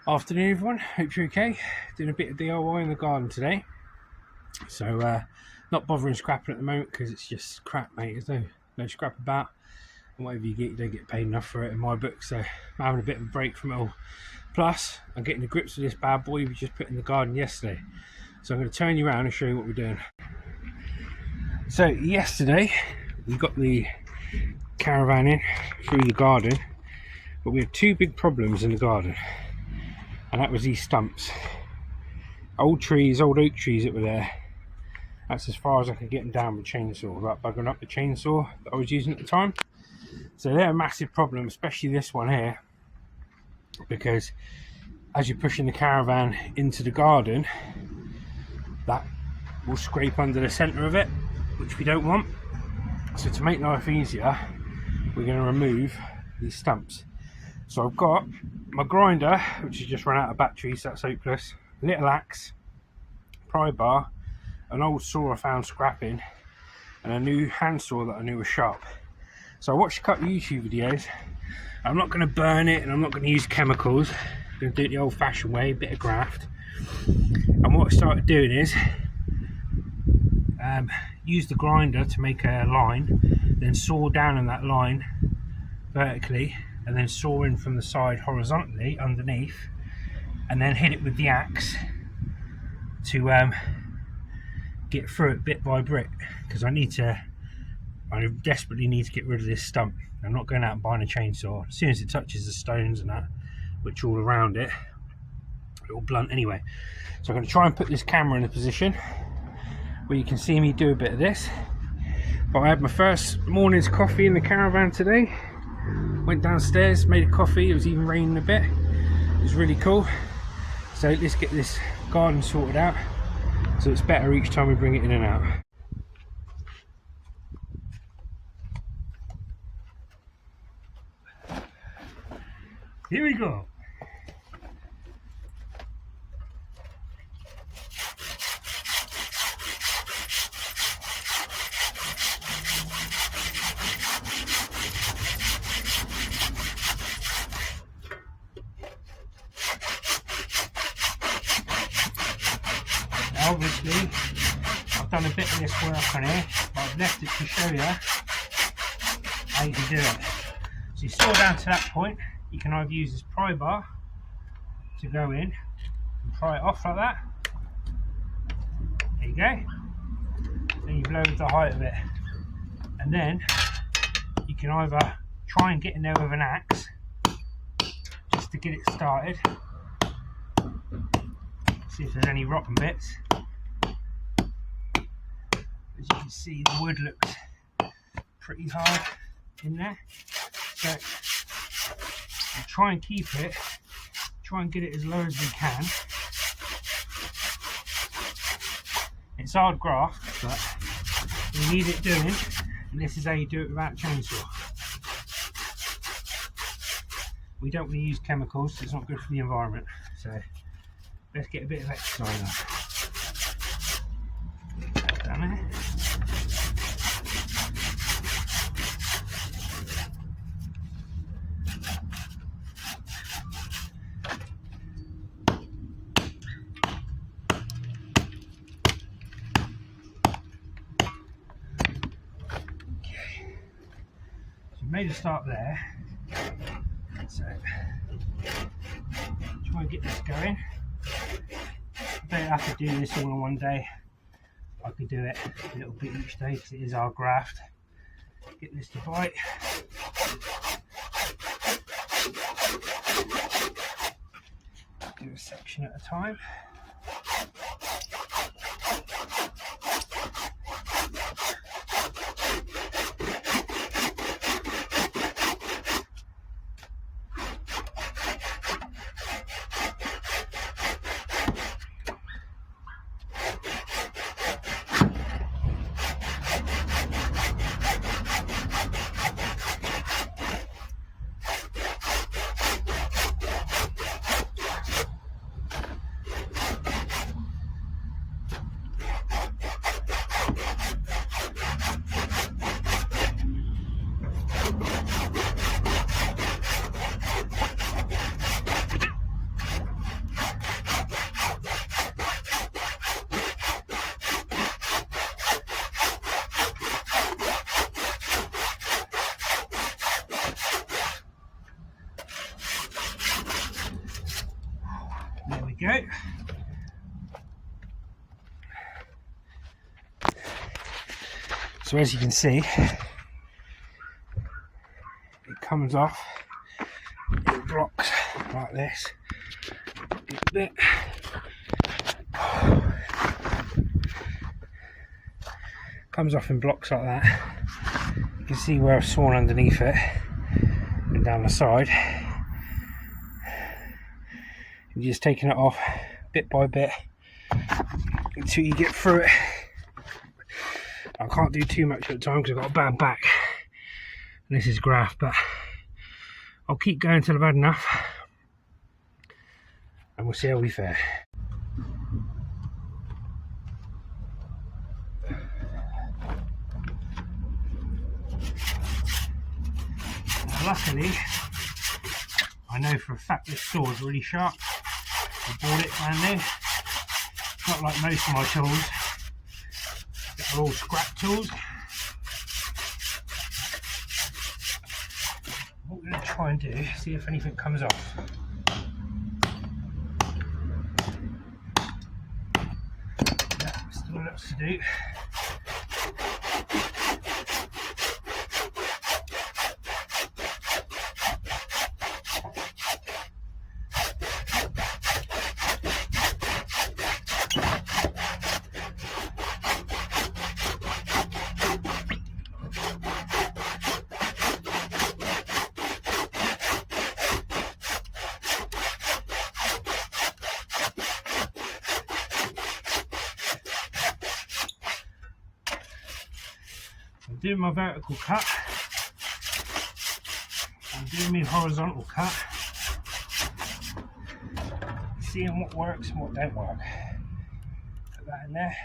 Afternoon everyone, hope you're okay. Doing a bit of DIY in the garden today. So not bothering scrapping at the moment because it's just crap, mate. There's no scrap about, and whatever you get, you don't get paid enough for it in my book. So I'm having a bit of a break from it all. Plus I'm getting the grips with this bad boy we just put in the garden yesterday. So I'm going to turn you around and show you what we're doing. So yesterday we got the caravan in through the garden, but we had two big problems in the garden. And that was these stumps. Old trees, old oak trees that were there. That's as far as I could get them down with chainsaw, without buggering up the chainsaw that I was using at the time. So they're a massive problem, especially this one here, because as you're pushing the caravan into the garden, that will scrape under the centre of it, which we don't want. So to make life easier, we're going to remove these stumps. So I've got my grinder, which has just run out of batteries, so that's hopeless, a little axe, pry bar, an old saw I found scrapping, and a new hand saw that I knew was sharp. So I watched a couple of YouTube videos. I'm not going to burn it and I'm not going to use chemicals. I'm going to do it the old fashioned way, a bit of graft. And what I started doing is use the grinder to make a line, then saw down on that line vertically, and then saw in from the side horizontally underneath, and then hit it with the axe to get through it bit by bit, because I desperately need to get rid of this stump. I'm not going out and buying a chainsaw. As soon as it touches the stones and that, which are all around it, it will blunt anyway. So I'm going to try and put this camera in a position where you can see me do a bit of this. But I had my first morning's coffee in the caravan today. Went downstairs, made a coffee. It was even raining a bit. It was really cool. So let's get this garden sorted out so it's better each time we bring it in and out. Here we go. Obviously, I've done a bit of this work on here, but I've left it to show you how you can do it. So you saw down to that point, you can either use this pry bar to go in and pry it off like that. There you go. Then you've lowered the height of it. And then you can either try and get in there with an axe just to get it started. See if there's any rotten bits. As you can see, the wood looks pretty hard in there. So we'll try and keep it, try and get it as low as we can. It's hard graft, but we need it doing, and this is how you do it without a chainsaw. We don't want to use chemicals, so it's not good for the environment. So let's get a bit of exercise on. Down there. Okay. So we made a start there. So try and get this going. I don't have to do this all in one day. I could do it a little bit each day because it is our graft. Get this to bite. Do a section at a time. go. So as you can see, it comes off in blocks like this. A bit. Comes off in blocks like that. You can see where I've sawn underneath it and down the side. You're just taking it off bit by bit until you get through it. I can't do too much at the time because I've got a bad back and this is graft, but I'll keep going until I've had enough and we'll see how we fare. Now, luckily, I know for a fact this saw is really sharp. I bought it brand new. It's not like most of my tools. They're all scrap tools. What we're going to try and do is see if anything comes off. Yeah, still lots to do. I'm doing my vertical cut, I'm doing my horizontal cut, seeing what works and what don't work. Put that in there.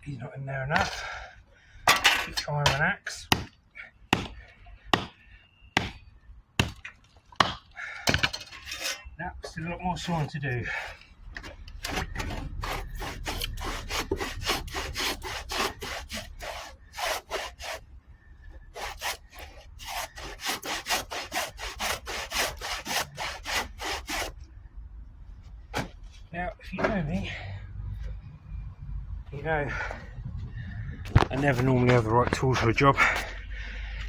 He's not in there enough. Keep trying with an axe. Now, still a lot more sawing to do. Now, if you know me, you know I never normally have the right tools for a job.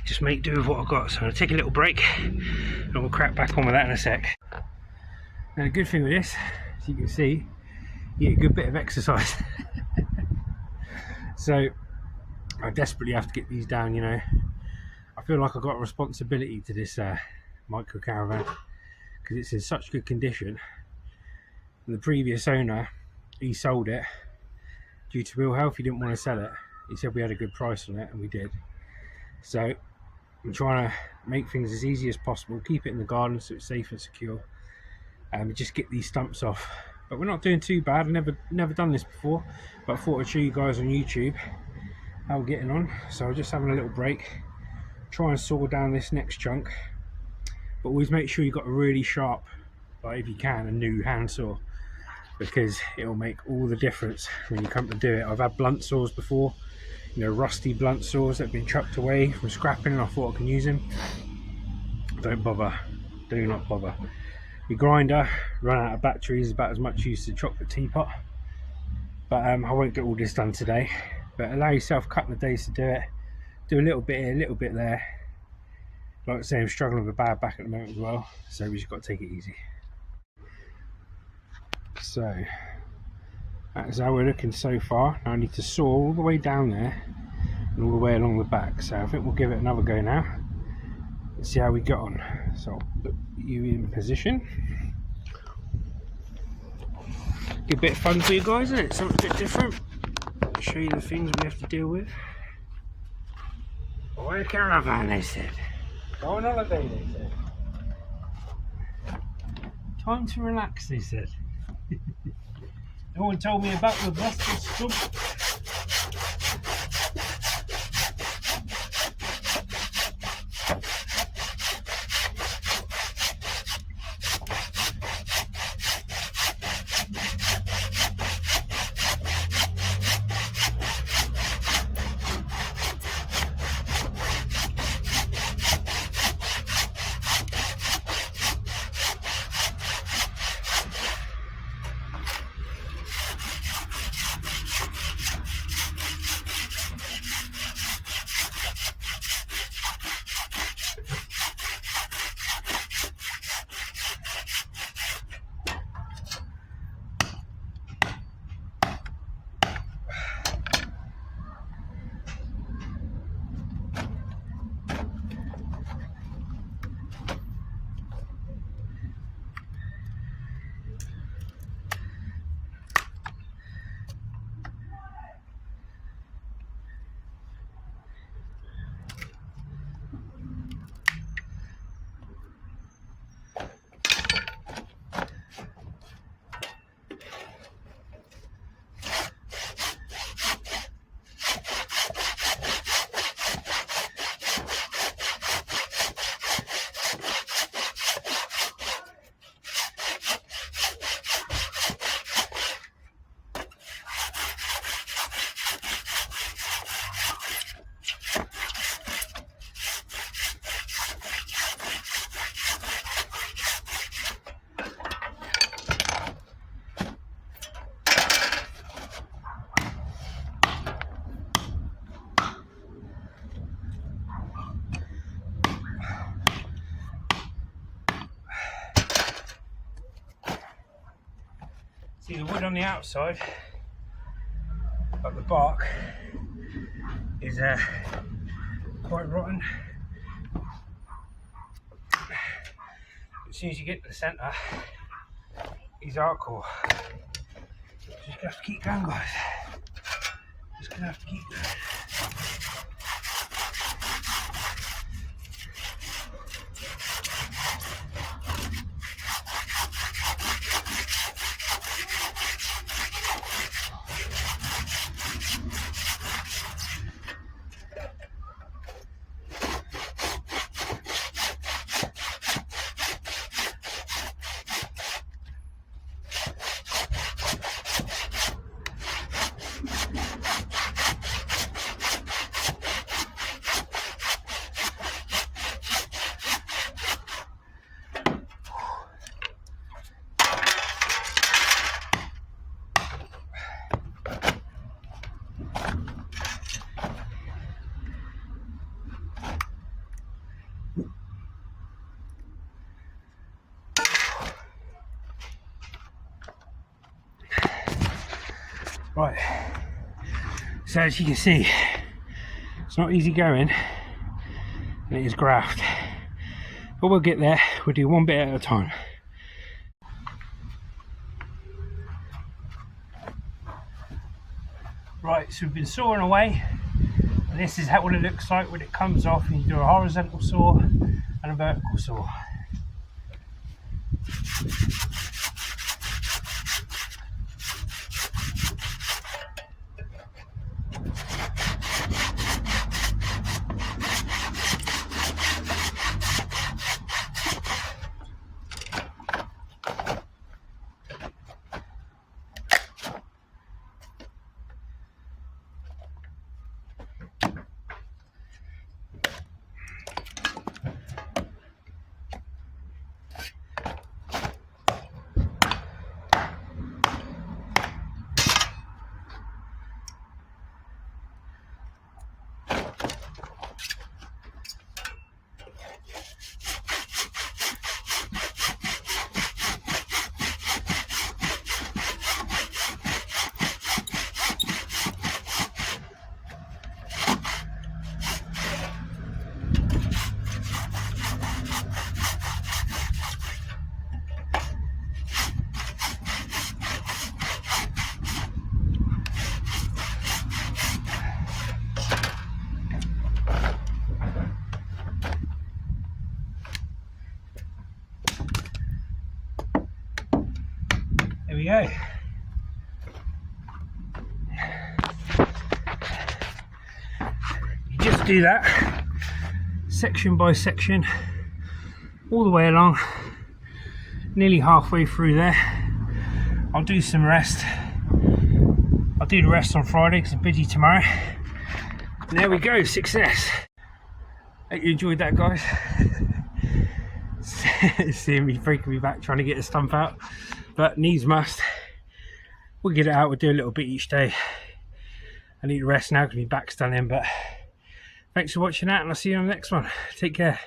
Just make do with what I've got. So I'm going to take a little break and we'll crack back on with that in a sec. Now the good thing with this, as you can see, you get a good bit of exercise. So I desperately have to get these down, you know. I feel like I've got a responsibility to this micro caravan because it's in such good condition. And the previous owner, he sold it due to ill health. He didn't want to sell it. He said we had a good price on it, and we did. So I'm trying to make things as easy as possible, keep it in the garden so it's safe and secure, and just get these stumps off. But we're not doing too bad. I've never done this before, but I thought I'd show you guys on YouTube how we're getting on. So I'm just having a little break, try and saw down this next chunk, but always make sure you've got a really sharp, like if you can, a new handsaw, because it'll make all the difference when you come to do it. I've had blunt saws before, you know, rusty blunt saws that have been chucked away from scrapping, and I thought I can use them. Don't bother, do not bother. Your grinder run out of batteries, about as much use as a chocolate teapot. But I won't get all this done today, but allow yourself a couple of days to do it. Do a little bit here, a little bit there. Like I say, I'm struggling with a bad back at the moment as well, so we just got to take it easy. So that's how we're looking so far. Now I need to saw all the way down there and all the way along the back, so I think we'll give it another go now and see how we get on. So I'll put you in position. Good bit of fun for you guys, isn't it? Something a bit different. I'll show you the things we have to deal with. Boy, a caravan, they said. Go on holiday, they said. Time to relax, they said. No one told me about the busted stump. on the outside, but the bark is quite rotten. As soon as you get to the centre, he's hardcore. Just gonna have to keep going, guys. Just gonna have to keep going. Right, so as you can see, it's not easy going, and it is graft, but we'll get there. We'll do one bit at a time. Right, so we've been sawing away, and this is what it looks like when it comes off and you do a horizontal saw and a vertical saw. There we go. You just do that section by section all the way along, nearly halfway through there. I'll do some rest. I'll do the rest on Friday because I'm busy tomorrow. And there we go, success. Hope you enjoyed that, guys. Seeing me freaking me back trying to get the stump out, but needs must. We'll get it out. We'll do a little bit each day. I need to rest now because my back's done in, but thanks for watching that, and I'll see you on the next one. Take care.